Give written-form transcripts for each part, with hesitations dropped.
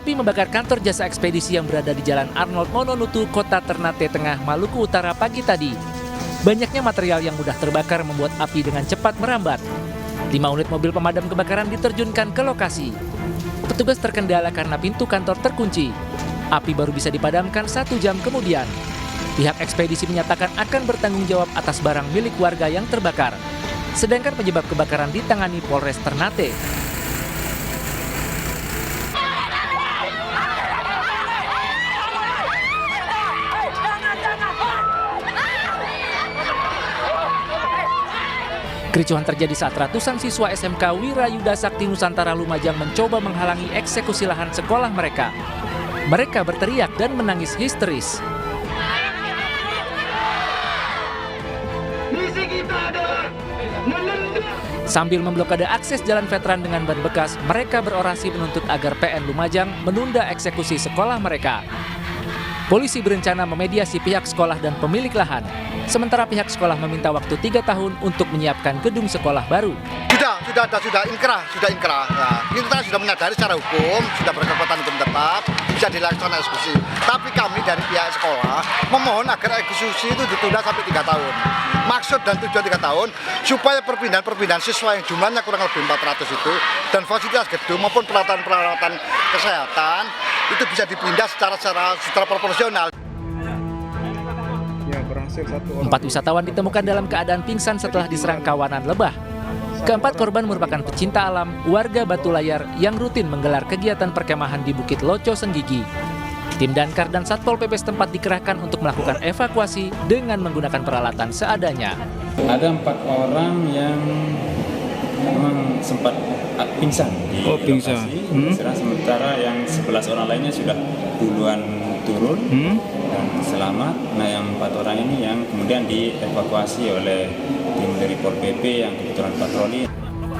Api membakar kantor jasa ekspedisi yang berada di Jalan Arnold Mononutu, Kota Ternate Tengah, Maluku Utara pagi tadi. Banyaknya material yang mudah terbakar membuat api dengan cepat merambat. 5 unit mobil pemadam kebakaran diterjunkan ke lokasi. Petugas terkendala karena pintu kantor terkunci. Api baru bisa dipadamkan 1 jam kemudian. Pihak ekspedisi menyatakan akan bertanggung jawab atas barang milik warga yang terbakar. Sedangkan penyebab kebakaran ditangani Polres Ternate. Kericuhan terjadi saat ratusan siswa SMK Wirayuda Sakti Nusantara Lumajang mencoba menghalangi eksekusi lahan sekolah mereka. Mereka berteriak dan menangis histeris. Misi kita adalah menendang. Sambil memblokade akses jalan veteran dengan ban bekas, mereka berorasi menuntut agar PN Lumajang menunda eksekusi sekolah mereka. Polisi berencana memediasi pihak sekolah dan pemilik lahan. Sementara pihak sekolah meminta waktu 3 tahun untuk menyiapkan gedung sekolah baru. Sudah inkrah. Nah, kita sudah menyadari secara hukum, sudah berkekuatan hukum tetap, bisa dilakukan eksekusi. Tapi kami dari pihak sekolah memohon agar eksekusi itu ditunda sampai 3 tahun. Maksud dan tujuan 3 tahun, supaya perpindahan siswa yang jumlahnya kurang lebih 400 itu, dan fasilitas gedung maupun peralatan kesehatan, itu bisa dipindah secara proporsional. 4 wisatawan ditemukan dalam keadaan pingsan setelah diserang kawanan lebah. Keempat korban merupakan pecinta alam, warga Batu Layar yang rutin menggelar kegiatan perkemahan di Bukit Loco Senggigi. Tim Damkar dan Satpol PP setempat dikerahkan untuk melakukan evakuasi dengan menggunakan peralatan seadanya. Ada 4 orang yang memang sempat pingsan di lokasi. Sementara yang 11 orang lainnya sudah duluan turun dan selamat. Nah, yang 4 orang ini yang kemudian dievakuasi oleh tim dari Pol PP yang kebetulan patroli.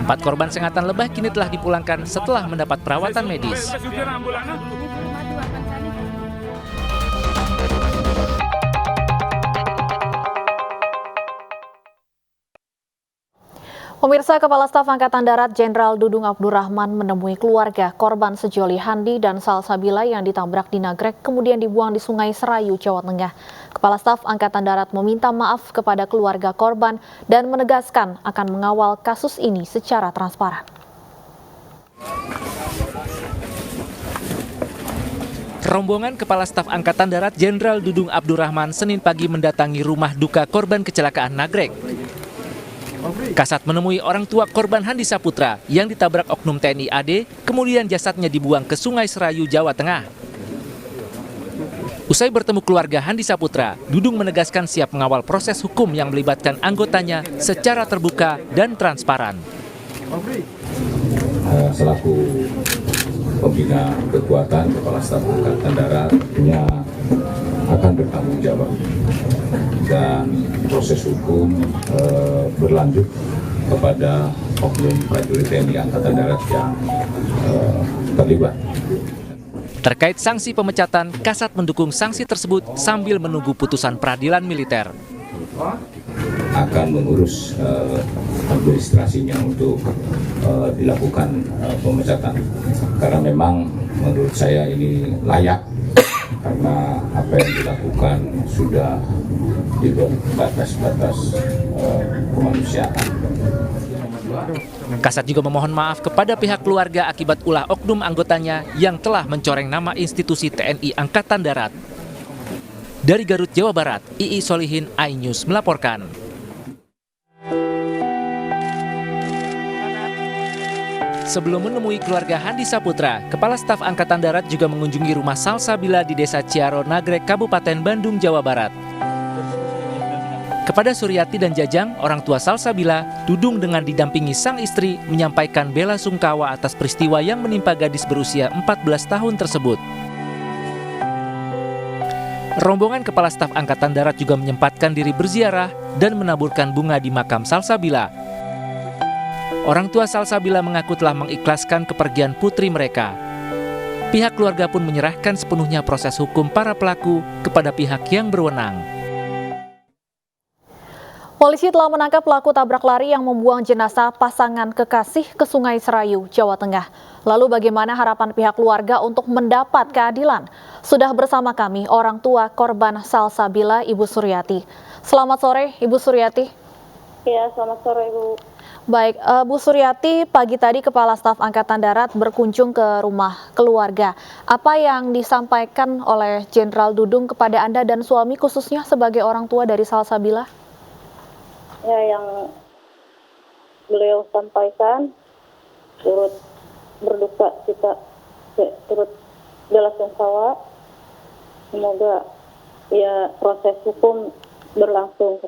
4 korban sengatan lebah kini telah dipulangkan setelah mendapat perawatan medis. Pemirsa, Kepala Staf Angkatan Darat Jenderal Dudung Abdurrahman menemui keluarga korban sejoli Handi dan Salsabila yang ditabrak di Nagrek kemudian dibuang di Sungai Serayu, Jawa Tengah. Kepala Staf Angkatan Darat meminta maaf kepada keluarga korban dan menegaskan akan mengawal kasus ini secara transparan. Rombongan Kepala Staf Angkatan Darat Jenderal Dudung Abdurrahman Senin pagi mendatangi rumah duka korban kecelakaan Nagrek. Kasat menemui orang tua korban Handi Saputra yang ditabrak oknum TNI AD, kemudian jasadnya dibuang ke Sungai Serayu, Jawa Tengah. Usai bertemu keluarga Handi Saputra, Dudung menegaskan siap mengawal proses hukum yang melibatkan anggotanya secara terbuka dan transparan. Selaku pembina kekuatan Kepala Staf Angkatan Darat tentunya akan bertanggung jawab dan proses hukum berlanjut kepada oknum prajurit TNI Angkatan Darat yang terlibat. Terkait sanksi pemecatan, Kasat mendukung sanksi tersebut sambil menunggu putusan peradilan militer. Akan mengurus administrasinya untuk dilakukan pemecatan, karena memang menurut saya ini layak karena apa yang dilakukan sudah di batas-batas kemanusiaan. Kasat juga memohon maaf kepada pihak keluarga akibat ulah oknum anggotanya yang telah mencoreng nama institusi TNI Angkatan Darat. Dari Garut, Jawa Barat, II Solihin, iNews melaporkan. Sebelum menemui keluarga Handi Saputra, Kepala Staf Angkatan Darat juga mengunjungi rumah Salsabila di Desa Ciaro, Nagrek, Kabupaten Bandung, Jawa Barat. Kepada Suryati dan Jajang, orang tua Salsabila, Dudung dengan didampingi sang istri menyampaikan bela sungkawa atas peristiwa yang menimpa gadis berusia 14 tahun tersebut. Rombongan Kepala Staf Angkatan Darat juga menyempatkan diri berziarah dan menaburkan bunga di makam Salsabila. Orang tua Salsabila mengaku telah mengikhlaskan kepergian putri mereka. Pihak keluarga pun menyerahkan sepenuhnya proses hukum para pelaku kepada pihak yang berwenang. Polisi telah menangkap pelaku tabrak lari yang membuang jenazah pasangan kekasih ke Sungai Serayu, Jawa Tengah. Lalu bagaimana harapan pihak keluarga untuk mendapat keadilan? Sudah bersama kami orang tua korban Salsabila, Ibu Suryati. Selamat sore, Ibu Suryati. Ya, selamat sore, Ibu. Baik, Bu Suryati, pagi tadi Kepala Staf Angkatan Darat berkunjung ke rumah keluarga. Apa yang disampaikan oleh Jenderal Dudung kepada Anda dan suami khususnya sebagai orang tua dari Salsabila? Ya, yang beliau sampaikan turut berduka kita, turut belasungkawa. Semoga ya proses hukum berlangsung.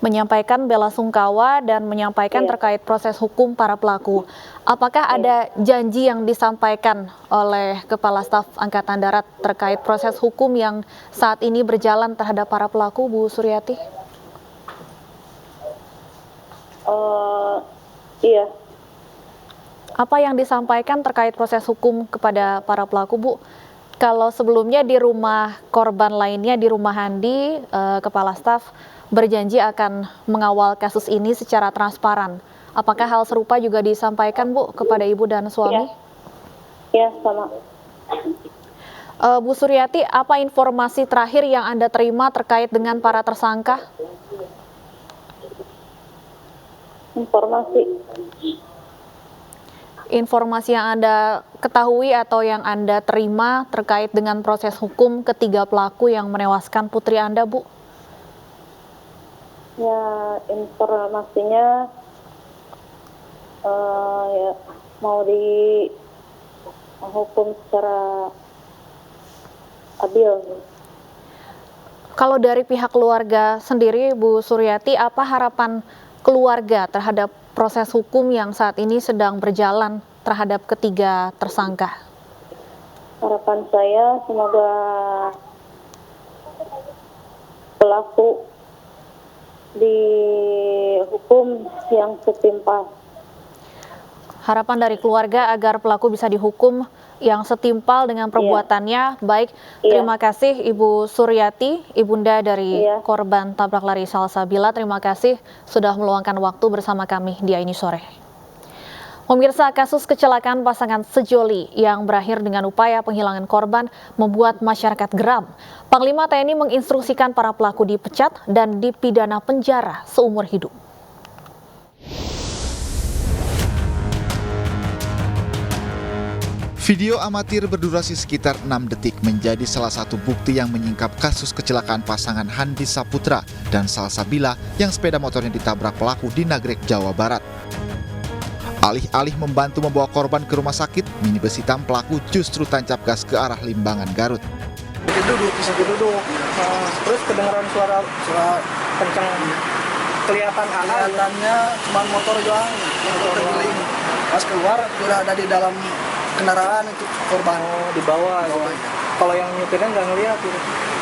Menyampaikan bela sungkawa dan menyampaikan terkait proses hukum para pelaku. Apakah ada janji yang disampaikan oleh Kepala Staf Angkatan Darat terkait proses hukum yang saat ini berjalan terhadap para pelaku, Bu Suryati? Iya. Apa yang disampaikan terkait proses hukum kepada para pelaku, Bu? Kalau sebelumnya di rumah korban lainnya, di rumah Handi, Kepala Staf berjanji akan mengawal kasus ini secara transparan. Apakah hal serupa juga disampaikan, Bu, kepada Ibu dan suami? Ya, sama. Bu Suryati, apa informasi terakhir yang Anda terima terkait dengan para tersangka? Informasi yang Anda ketahui atau yang Anda terima terkait dengan proses hukum ketiga pelaku yang menewaskan putri Anda, Bu? Ya, informasinya ya mau dihukum secara adil. Kalau dari pihak keluarga sendiri, Bu Suryati, apa harapan keluarga terhadap proses hukum yang saat ini sedang berjalan terhadap ketiga tersangka? Harapan saya semoga pelaku dihukum yang setimpal. Harapan dari keluarga agar pelaku bisa dihukum yang setimpal dengan perbuatannya. Baik, terima kasih Ibu Suryati, ibunda dari korban tabrak lari Salsabila. Terima kasih sudah meluangkan waktu bersama kami di Aini Sore. Pemirsa, kasus kecelakaan pasangan sejoli yang berakhir dengan upaya penghilangan korban membuat masyarakat geram. Panglima TNI menginstruksikan para pelaku dipecat dan dipidana penjara seumur hidup. Video amatir berdurasi sekitar 6 detik menjadi salah satu bukti yang menyingkap kasus kecelakaan pasangan Handi Saputra dan Salsabila yang sepeda motornya ditabrak pelaku di Nagrek, Jawa Barat. Alih-alih membantu membawa korban ke rumah sakit, minibus hitam pelaku justru tancap gas ke arah Limbangan, Garut. Duduk. Terus kedengaran suara kencang. Kelihatannya cuma motor doang, motor terguling. Pas keluar udah ada di dalam kendaraan itu korban. Di bawah. Kalau yang nyupirnya nggak ngelihat gitu.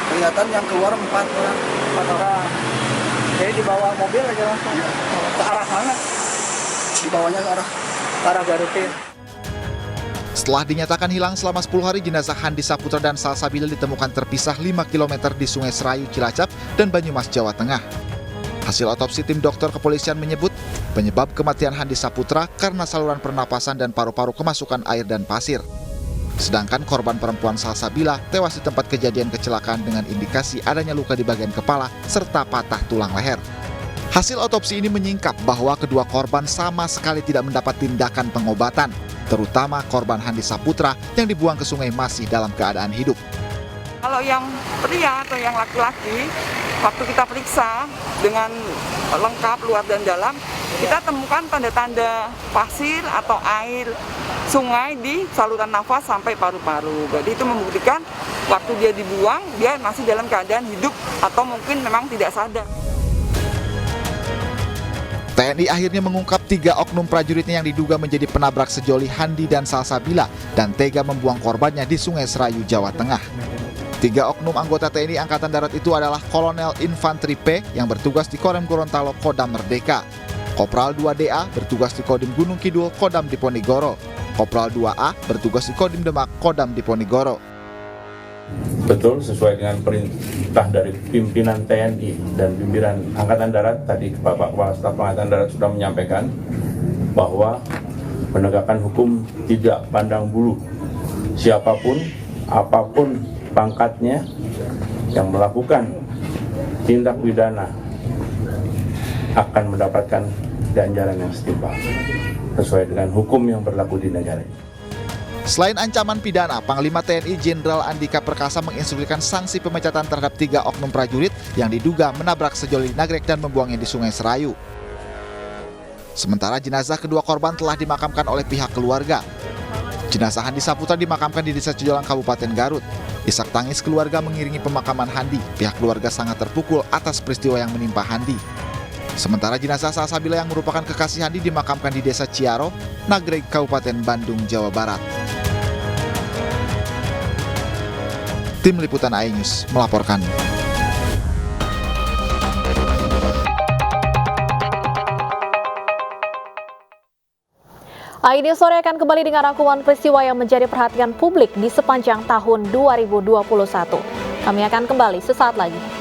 Kelihatan yang keluar 4 orang. Jadi di bawah mobil aja langsung. Ke arah mana? Di bawahnya ke arah Garutin. Setelah dinyatakan hilang selama 10 hari, jenazah Handi Saputra dan Salsabila ditemukan terpisah 5 km di Sungai Serayu, Cilacap, dan Banyumas, Jawa Tengah. Hasil otopsi tim dokter kepolisian menyebut penyebab kematian Handi Saputra karena saluran pernapasan dan paru-paru kemasukan air dan pasir. Sedangkan korban perempuan Salsabila tewas di tempat kejadian kecelakaan dengan indikasi adanya luka di bagian kepala serta patah tulang leher. Hasil otopsi ini menyingkap bahwa kedua korban sama sekali tidak mendapat tindakan pengobatan, terutama korban Handi Saputra yang dibuang ke sungai masih dalam keadaan hidup. Kalau yang pria atau yang laki-laki, waktu kita periksa dengan lengkap luar dan dalam, kita temukan tanda-tanda pasir atau air sungai di saluran nafas sampai paru-paru. Jadi itu membuktikan waktu dia dibuang, dia masih dalam keadaan hidup atau mungkin memang tidak sadar. TNI akhirnya mengungkap 3 oknum prajuritnya yang diduga menjadi penabrak sejoli Handi dan Salsabila dan tega membuang korbannya di Sungai Serayu, Jawa Tengah. 3 oknum anggota TNI Angkatan Darat itu adalah Kolonel Infanteri P yang bertugas di Korem Gorontalo, Kodam Merdeka, Kopral 2DA bertugas di Kodim Gunung Kidul, Kodam Diponegoro, Kopral 2A bertugas di Kodim Demak, Kodam Diponegoro. Betul, sesuai dengan perintah dari pimpinan TNI dan pimpinan Angkatan Darat, tadi Bapak Kepala Staf Angkatan Darat sudah menyampaikan bahwa penegakan hukum tidak pandang bulu. Siapapun, apapun pangkatnya yang melakukan tindak pidana akan mendapatkan ganjaran yang setimpal sesuai dengan hukum yang berlaku di negara ini. Selain ancaman pidana, Panglima TNI Jenderal Andika Perkasa menginstruksikan sanksi pemecatan terhadap 3 oknum prajurit yang diduga menabrak sejoli di Nagrek dan membuangnya di Sungai Serayu. Sementara jenazah kedua korban telah dimakamkan oleh pihak keluarga. Jenazah Handi Saputra dimakamkan di Desa Cijolang, Kabupaten Garut. Isak tangis keluarga mengiringi pemakaman Handi. Pihak keluarga sangat terpukul atas peristiwa yang menimpa Handi. Sementara jenazah Salsabila yang merupakan kekasih Handi dimakamkan di Desa Ciaro, Nagrek, Kabupaten Bandung, Jawa Barat. Tim Liputan iNews melaporkan. iNews sore akan kembali dengan rangkuman peristiwa yang menjadi perhatian publik di sepanjang tahun 2021. Kami akan kembali sesaat lagi.